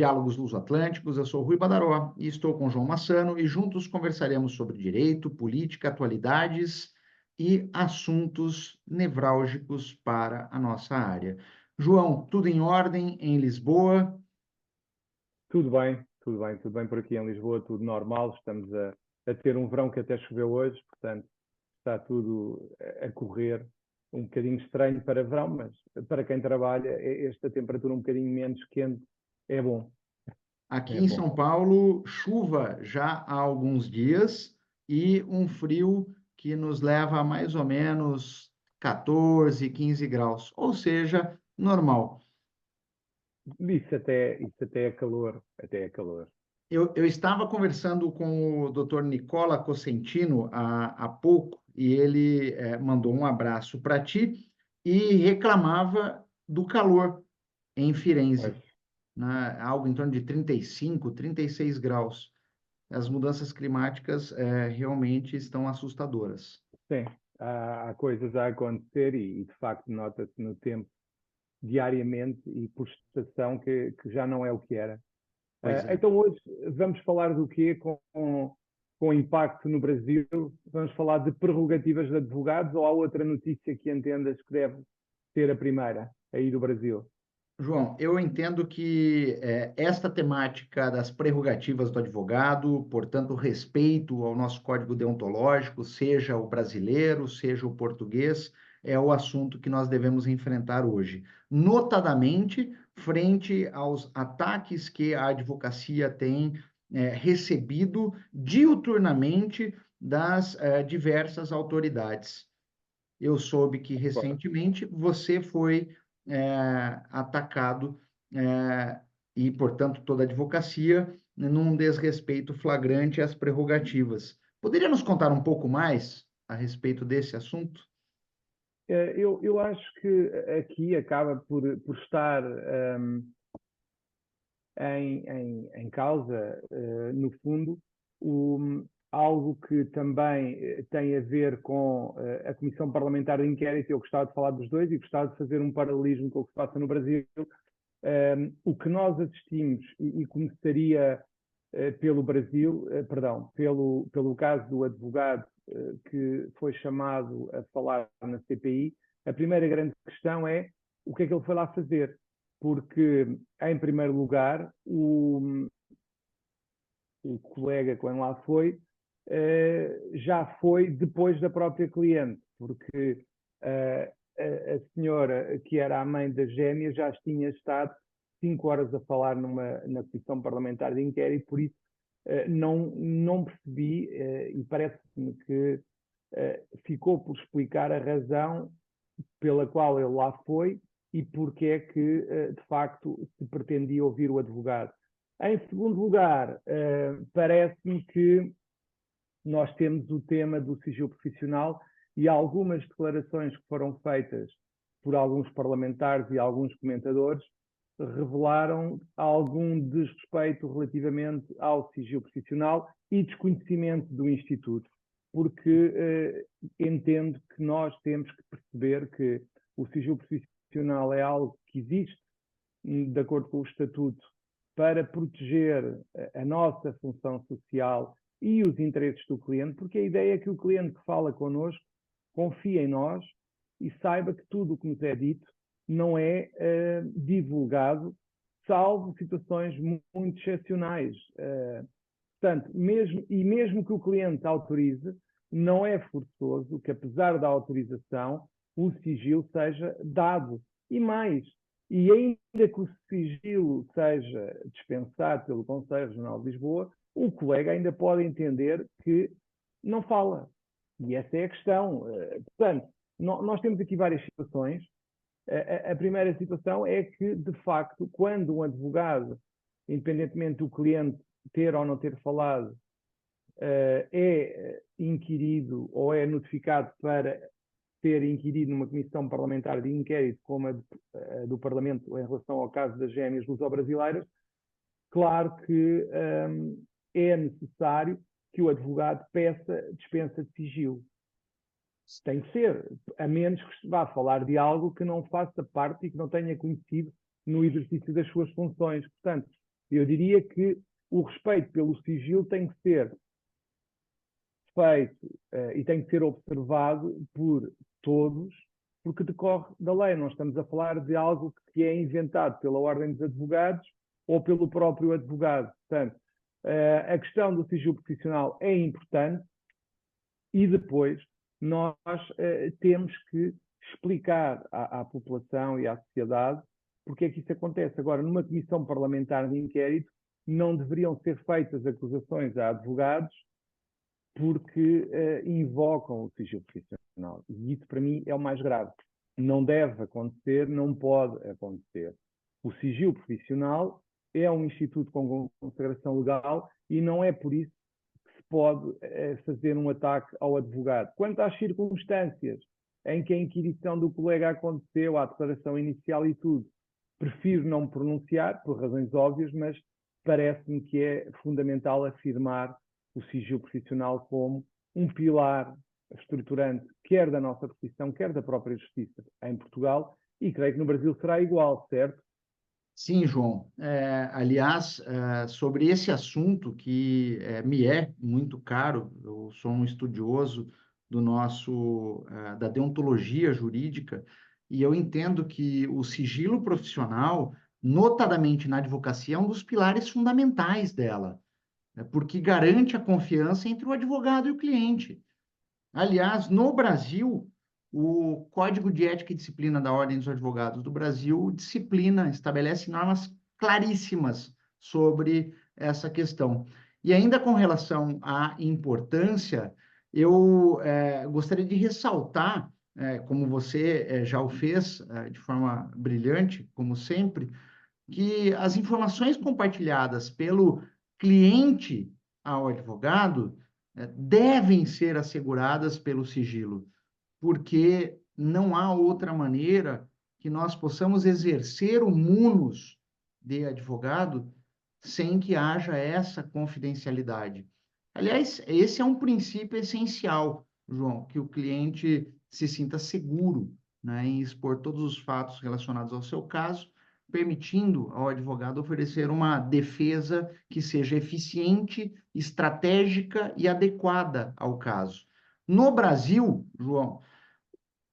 Diálogos Luso-Atlânticos. Eu sou Rui Badaró e estou com João Massano e juntos conversaremos sobre direito, política, atualidades e assuntos nevrálgicos para a nossa área. João, tudo em ordem em Lisboa? Tudo bem, tudo bem, tudo bem por aqui em Lisboa, tudo normal. Estamos a ter um verão que até choveu hoje, portanto está tudo a correr. Um bocadinho estranho para verão, mas para quem trabalha, esta temperatura um bocadinho menos quente é bom. Aqui É em bom. São Paulo, chuva já há alguns dias e um frio que nos leva a mais ou menos 14, 15 graus, ou seja, normal. Isso até é calor, até é calor. Eu estava conversando com o Dr. Nicola Cosentino há pouco e ele mandou um abraço para ti e reclamava do calor em Pois, Firenze, né? Algo em torno de 35, 36 graus. As mudanças climáticas realmente estão assustadoras. sim, há coisas a acontecer e de facto nota-se no tempo diariamente e por estação que já não é o que era. Pois é. Então hoje vamos falar do quê com impacto no Brasil? Vamos falar de prerrogativas de advogados ou há outra notícia que entendas que deve ser a primeira aí do Brasil? João, eu entendo que esta temática das prerrogativas do advogado, portanto, respeito ao nosso código deontológico, seja o brasileiro, seja o português, é o assunto que nós devemos enfrentar hoje. Notadamente, frente aos ataques que a advocacia tem recebido diuturnamente das diversas autoridades. Eu soube que recentemente você foi atacado e, portanto, toda a advocacia num desrespeito flagrante às prerrogativas. Poderia nos contar um pouco mais a respeito desse assunto? Eu acho que aqui acaba por estar em causa, no fundo, algo que também tem a ver com a Comissão Parlamentar de Inquérito. Eu gostava de falar dos dois e gostava de fazer um paralelismo com o que se passa no Brasil. O que nós assistimos, e começaria pelo Brasil, perdão, pelo caso do advogado que foi chamado a falar na CPI, a primeira grande questão é o que é que ele foi lá fazer. Porque, em primeiro lugar, o colega, quando lá foi, já foi depois da própria cliente, porque a senhora, que era a mãe das gêmeas, já tinha estado 5 horas a falar na Comissão Parlamentar de Inquérito, por isso não percebi, e parece-me que ficou por explicar a razão pela qual ele lá foi e porque é que, de facto, se pretendia ouvir o advogado. Em segundo lugar, parece-me que nós temos o tema do sigilo profissional e algumas declarações que foram feitas por alguns parlamentares e alguns comentadores revelaram algum desrespeito relativamente ao sigilo profissional e desconhecimento do Instituto, porque entendo que nós temos que perceber que o sigilo profissional é algo que existe, de acordo com o Estatuto, para proteger a nossa função social e os interesses do cliente, porque a ideia é que o cliente que fala connosco confie em nós e saiba que tudo o que nos é dito não é divulgado, salvo situações muito excepcionais. Portanto, mesmo que o cliente autorize, não é forçoso que, apesar da autorização, o sigilo seja dado. E mais, e ainda que o sigilo seja dispensado pelo Conselho Regional de Lisboa, o colega ainda pode entender que não fala. E essa é a questão. Portanto, nós temos aqui várias situações. A primeira situação é que, de facto, quando um advogado, independentemente do cliente ter ou não ter falado, é inquirido ou é notificado para ser inquirido numa comissão parlamentar de inquérito, como a do Parlamento em relação ao caso das gêmeas luso-brasileiras, claro que é necessário que o advogado peça dispensa de sigilo. Tem que ser, a menos que se vá falar de algo que não faça parte e que não tenha conhecido no exercício das suas funções. Portanto, Eu diria que o respeito pelo sigilo tem que ser feito e tem que ser observado por todos, porque decorre da lei. Não estamos a falar de algo que é inventado pela Ordem dos Advogados ou pelo próprio advogado. Portanto, a questão do sigilo profissional é importante e depois nós temos que explicar à população e à sociedade porque é que isso acontece. Agora, numa comissão parlamentar de inquérito, não deveriam ser feitas acusações a advogados porque invocam o sigilo profissional. E isso, para mim, é o mais grave. Não deve acontecer, não pode acontecer. O sigilo profissional é um instituto com consagração legal e não é por isso que se pode fazer um ataque ao advogado. Quanto às circunstâncias em que a inquirição do colega aconteceu, a declaração inicial e tudo, prefiro não me pronunciar, por razões óbvias, mas parece-me que é fundamental afirmar o sigilo profissional como um pilar estruturante, quer da nossa profissão, quer da própria justiça em Portugal, e creio que no Brasil será igual, certo? Sim, João. Aliás, sobre esse assunto que me é muito caro, eu sou um estudioso da deontologia jurídica, e eu entendo que o sigilo profissional, notadamente na advocacia, é um dos pilares fundamentais dela, né, porque garante a confiança entre o advogado e o cliente. Aliás, no Brasil, o Código de Ética e Disciplina da Ordem dos Advogados do Brasil estabelece normas claríssimas sobre essa questão. E ainda com relação à importância, eu gostaria de ressaltar, como você já o fez de forma brilhante, como sempre, que as informações compartilhadas pelo cliente ao advogado devem ser asseguradas pelo sigilo, porque não há outra maneira que nós possamos exercer o munus de advogado sem que haja essa confidencialidade. Aliás, esse é um princípio essencial, João, que o cliente se sinta seguro, né, em expor todos os fatos relacionados ao seu caso, permitindo ao advogado oferecer uma defesa que seja eficiente, estratégica e adequada ao caso. No Brasil, João,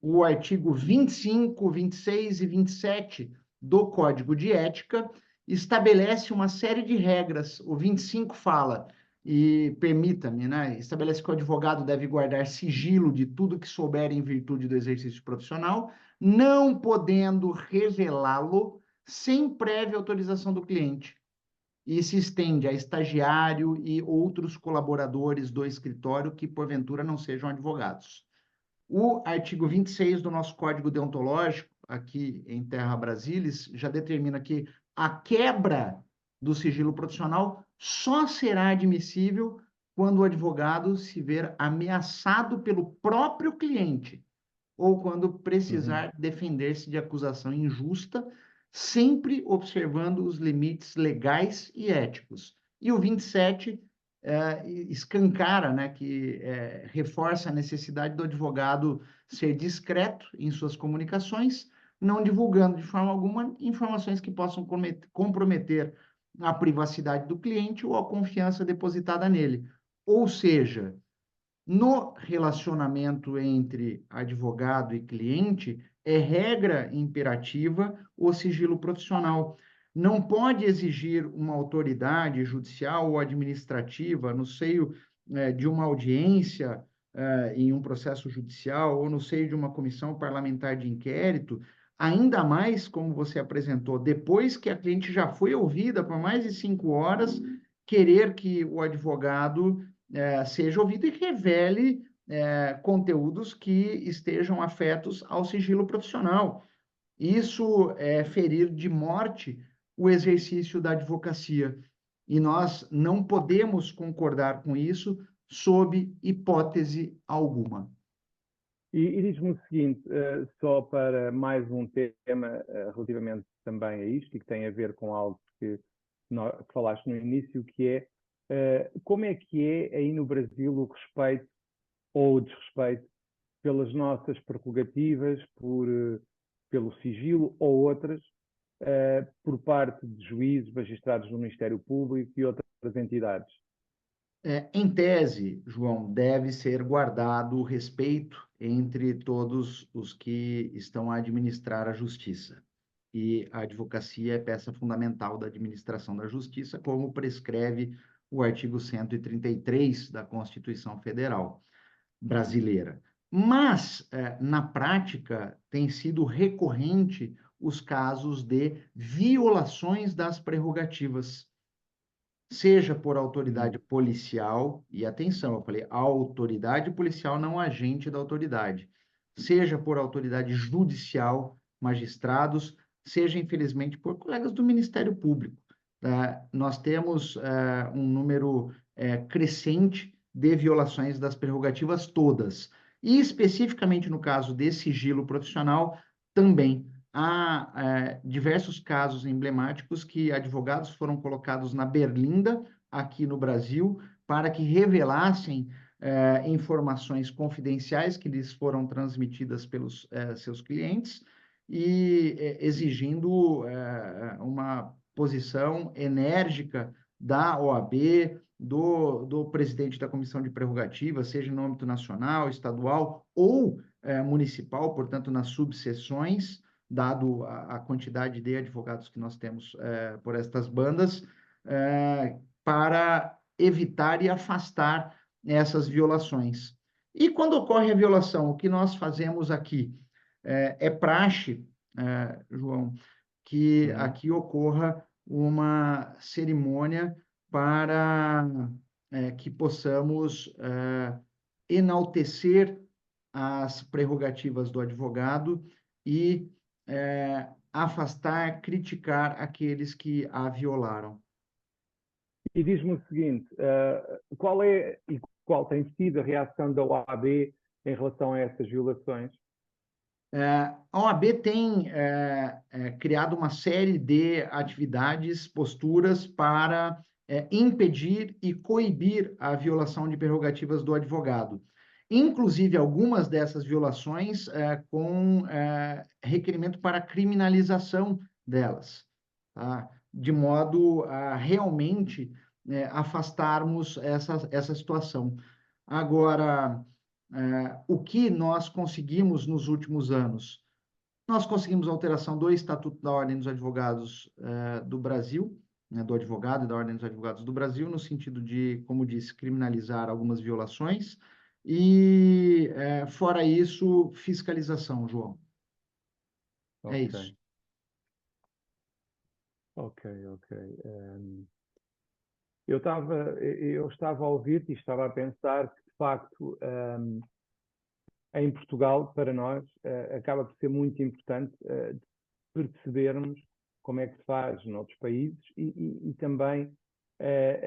o artigo 25, 26 e 27 do Código de Ética estabelece uma série de regras. O 25 fala, e permita-me, né, estabelece que o advogado deve guardar sigilo de tudo que souber em virtude do exercício profissional, não podendo revelá-lo sem prévia autorização do cliente. E se estende a estagiário e outros colaboradores do escritório que, porventura, não sejam advogados. O artigo 26 do nosso Código Deontológico, aqui em Terra Brasilis, já determina que a quebra do sigilo profissional só será admissível quando o advogado se ver ameaçado pelo próprio cliente ou quando precisar defender-se de acusação injusta, sempre observando os limites legais e éticos. E o 27 escancara, né, que reforça a necessidade do advogado ser discreto em suas comunicações, não divulgando de forma alguma informações que possam comprometer a privacidade do cliente ou a confiança depositada nele. Ou seja, no relacionamento entre advogado e cliente, é regra imperativa o sigilo profissional. Não pode exigir uma autoridade judicial ou administrativa no seio de uma audiência em um processo judicial ou no seio de uma comissão parlamentar de inquérito, ainda mais, como você apresentou, depois que a cliente já foi ouvida por mais de 5 horas, querer que o advogado seja ouvido e revele conteúdos que estejam afetos ao sigilo profissional. Isso é ferir de morte o exercício da advocacia. E nós não podemos concordar com isso sob hipótese alguma. E diz-me o seguinte, só para mais um tema relativamente também a isto, e que tem a ver com algo que falaste no início, que é como é que é aí no Brasil o respeito ou o desrespeito pelas nossas prerrogativas, pelo sigilo ou outras, por parte de juízes, magistrados do Ministério Público e outras entidades? Em tese, João, deve ser guardado o respeito entre todos os que estão a administrar a justiça. E a advocacia é peça fundamental da administração da justiça, como prescreve o artigo 133 da Constituição Federal brasileira. Mas, na prática, tem sido recorrente os casos de violações das prerrogativas, seja por autoridade policial, e atenção, eu falei autoridade policial, não agente da autoridade, seja por autoridade judicial, magistrados, seja, infelizmente, por colegas do Ministério Público. Nós temos um número crescente de violações das prerrogativas todas, e especificamente no caso de sigilo profissional, também. Há diversos casos emblemáticos que advogados foram colocados na berlinda aqui no Brasil para que revelassem informações confidenciais que lhes foram transmitidas pelos seus clientes e exigindo uma posição enérgica da OAB, do presidente da Comissão de Prerrogativas, seja no âmbito nacional, estadual ou municipal, portanto, nas subseções, dado a quantidade de advogados que nós temos por estas bandas, para evitar e afastar essas violações. E quando ocorre a violação, o que nós fazemos aqui? É praxe, João, que aqui ocorra uma cerimônia para que possamos enaltecer as prerrogativas do advogado e afastar, criticar aqueles que a violaram. E diz-me o seguinte, qual é e qual tem sido a reação da OAB em relação a essas violações? A OAB tem criado uma série de atividades, posturas para impedir e coibir a violação de prerrogativas do advogado. Inclusive, algumas dessas violações com requerimento para criminalização delas, tá? De modo a realmente afastarmos essa situação. Agora, o que nós conseguimos nos últimos anos? Nós conseguimos a alteração do Estatuto da Ordem dos Advogados do Brasil, né, do advogado e da Ordem dos Advogados do Brasil, no sentido de, como disse, criminalizar algumas violações, e, fora isso, fiscalização, João. É isso. Ok. Eu estava a ouvir-te e estava a pensar que, de facto, em Portugal, para nós, acaba por ser muito importante percebermos como é que se faz noutros países e também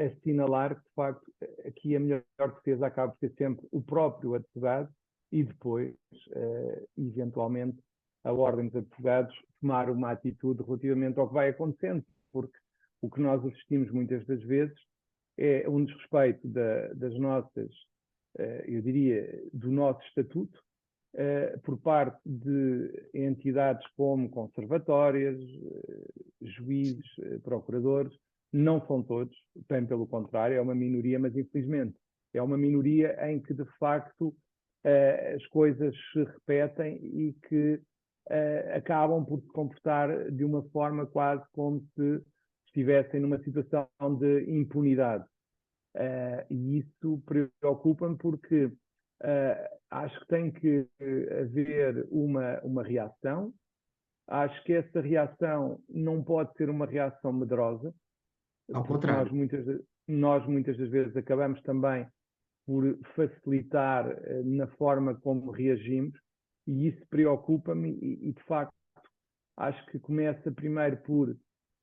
assinalar que, de facto, aqui a melhor defesa acaba por ser sempre o próprio advogado e depois, eventualmente, a Ordem dos Advogados tomar uma atitude relativamente ao que vai acontecendo, porque o que nós assistimos muitas das vezes é um desrespeito das nossas, eu diria, do nosso estatuto, por parte de entidades como conservatórias, juízes, procuradores. Não são todos, bem pelo contrário, é uma minoria, mas infelizmente é uma minoria em que de facto as coisas se repetem e que acabam por se comportar de uma forma quase como se estivessem numa situação de impunidade. E isso preocupa-me porque acho que tem que haver uma reação. Acho que essa reação não pode ser uma reação medrosa, Ao porque contrário. nós muitas das vezes acabamos também por facilitar na forma como reagimos, e isso preocupa-me e de facto acho que começa primeiro por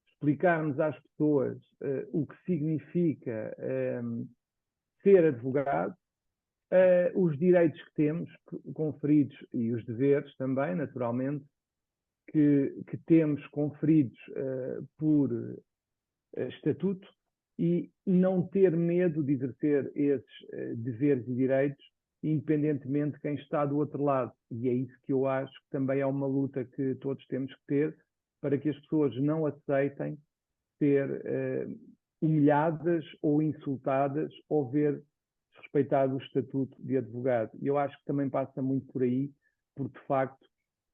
explicarmos às pessoas o que significa ser advogado, os direitos que temos conferidos e os deveres também, naturalmente, que temos conferidos por estatuto, e não ter medo de exercer esses deveres e direitos, independentemente de quem está do outro lado. E é isso que eu acho que também é uma luta que todos temos que ter para que as pessoas não aceitem ser humilhadas ou insultadas ou ver desrespeitado o estatuto de advogado. E eu acho que também passa muito por aí, porque de facto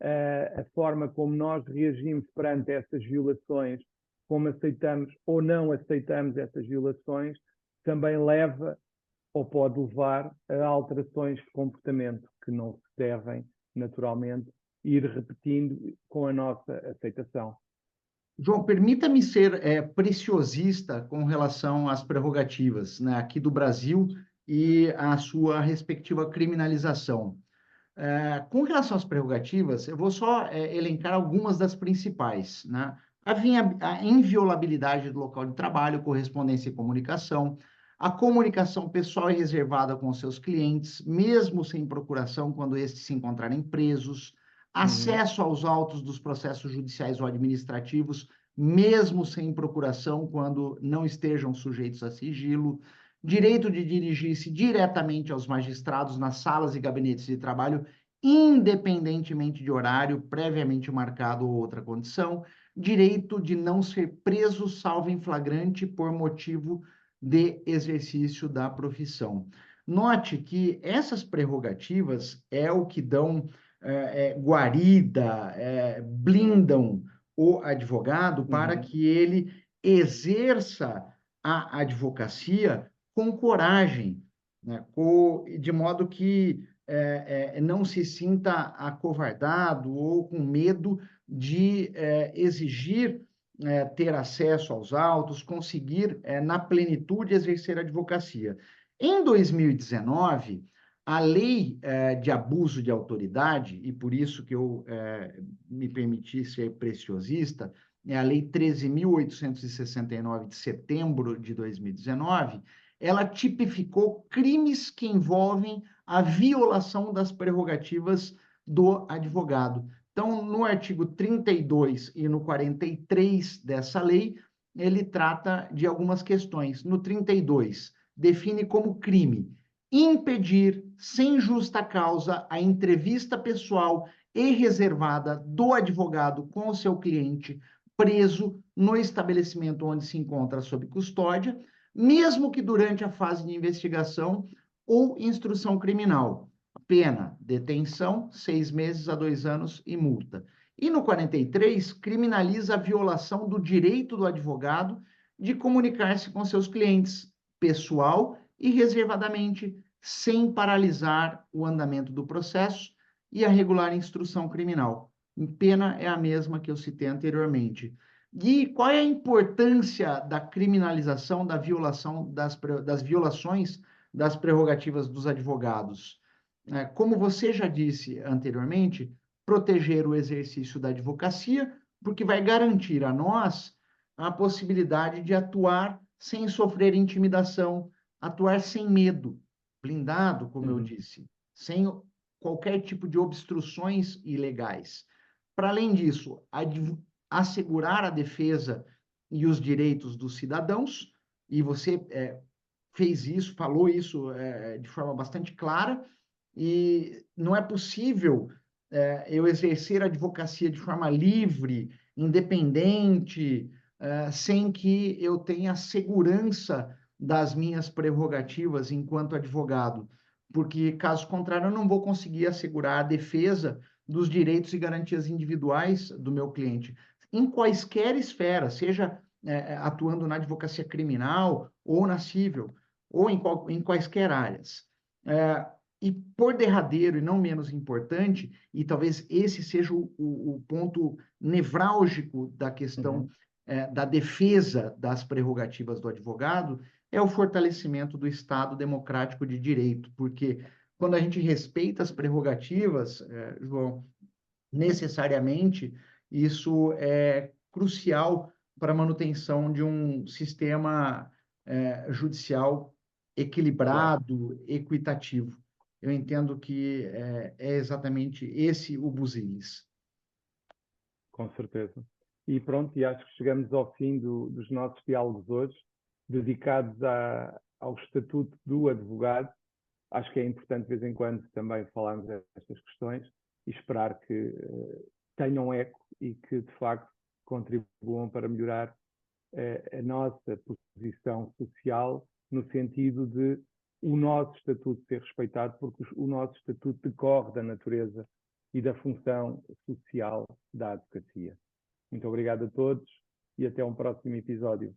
a forma como nós reagimos perante essas violações, como aceitamos ou não aceitamos essas violações, também leva ou pode levar a alterações de comportamento que não se devem, naturalmente, ir repetindo com a nossa aceitação. João, permita-me ser preciosista com relação às prerrogativas, né, aqui do Brasil e à sua respectiva criminalização. Com relação às prerrogativas, eu vou só elencar algumas das principais, né? A inviolabilidade do local de trabalho, correspondência e comunicação, a comunicação pessoal e reservada com seus clientes, mesmo sem procuração, quando estes se encontrarem presos, acesso aos autos dos processos judiciais ou administrativos, mesmo sem procuração, quando não estejam sujeitos a sigilo, direito de dirigir-se diretamente aos magistrados nas salas e gabinetes de trabalho, independentemente de horário previamente marcado ou outra condição, direito de não ser preso salvo em flagrante por motivo de exercício da profissão. Note que essas prerrogativas é o que dão guarida, blindam o advogado para que ele exerça a advocacia com coragem, né? De modo que não se sinta acovardado ou com medo de exigir ter acesso aos autos, conseguir, na plenitude, exercer a advocacia. Em 2019, a lei de abuso de autoridade, e por isso que eu me permiti ser preciosista, é a Lei 13.869 de setembro de 2019, ela tipificou crimes que envolvem a violação das prerrogativas do advogado. Então, no artigo 32 e no 43 dessa lei, ele trata de algumas questões. No 32, define como crime impedir, sem justa causa, a entrevista pessoal e reservada do advogado com o seu cliente preso no estabelecimento onde se encontra sob custódia, mesmo que durante a fase de investigação ou instrução criminal. Pena, detenção, 6 meses a 2 anos e multa. E no 43, criminaliza a violação do direito do advogado de comunicar-se com seus clientes, pessoal e reservadamente, sem paralisar o andamento do processo e a regular instrução criminal. Pena é a mesma que eu citei anteriormente. E qual é a importância da criminalização da violação das violações das prerrogativas dos advogados? Como você já disse anteriormente, proteger o exercício da advocacia, porque vai garantir a nós a possibilidade de atuar sem sofrer intimidação, atuar sem medo, blindado, como eu disse, sem qualquer tipo de obstruções ilegais. Para além disso, assegurar a defesa e os direitos dos cidadãos, e você fez isso, falou isso de forma bastante clara, e não é possível eu exercer a advocacia de forma livre, independente, sem que eu tenha segurança das minhas prerrogativas enquanto advogado, porque, caso contrário, eu não vou conseguir assegurar a defesa dos direitos e garantias individuais do meu cliente, em quaisquer esferas, seja atuando na advocacia criminal ou na civil, ou em quaisquer áreas. E por derradeiro e não menos importante, e talvez esse seja o ponto nevrálgico da questão da defesa das prerrogativas do advogado, é o fortalecimento do Estado democrático de direito, porque quando a gente respeita as prerrogativas, João, necessariamente isso é crucial para a manutenção de um sistema judicial equilibrado, equitativo. Eu entendo que é exatamente esse o busilis. Com certeza. E pronto, e acho que chegamos ao fim dos nossos diálogos hoje, dedicados ao estatuto do advogado. Acho que é importante de vez em quando também falarmos destas questões e esperar que tenham eco e que, de facto, contribuam para melhorar a nossa posição social, no sentido de o nosso estatuto ser respeitado, porque o nosso estatuto decorre da natureza e da função social da advocacia. Muito obrigado a todos e até um próximo episódio.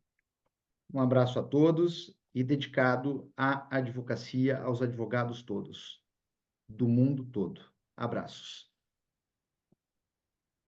Um abraço a todos e dedicado à advocacia, aos advogados todos, do mundo todo. Abraços.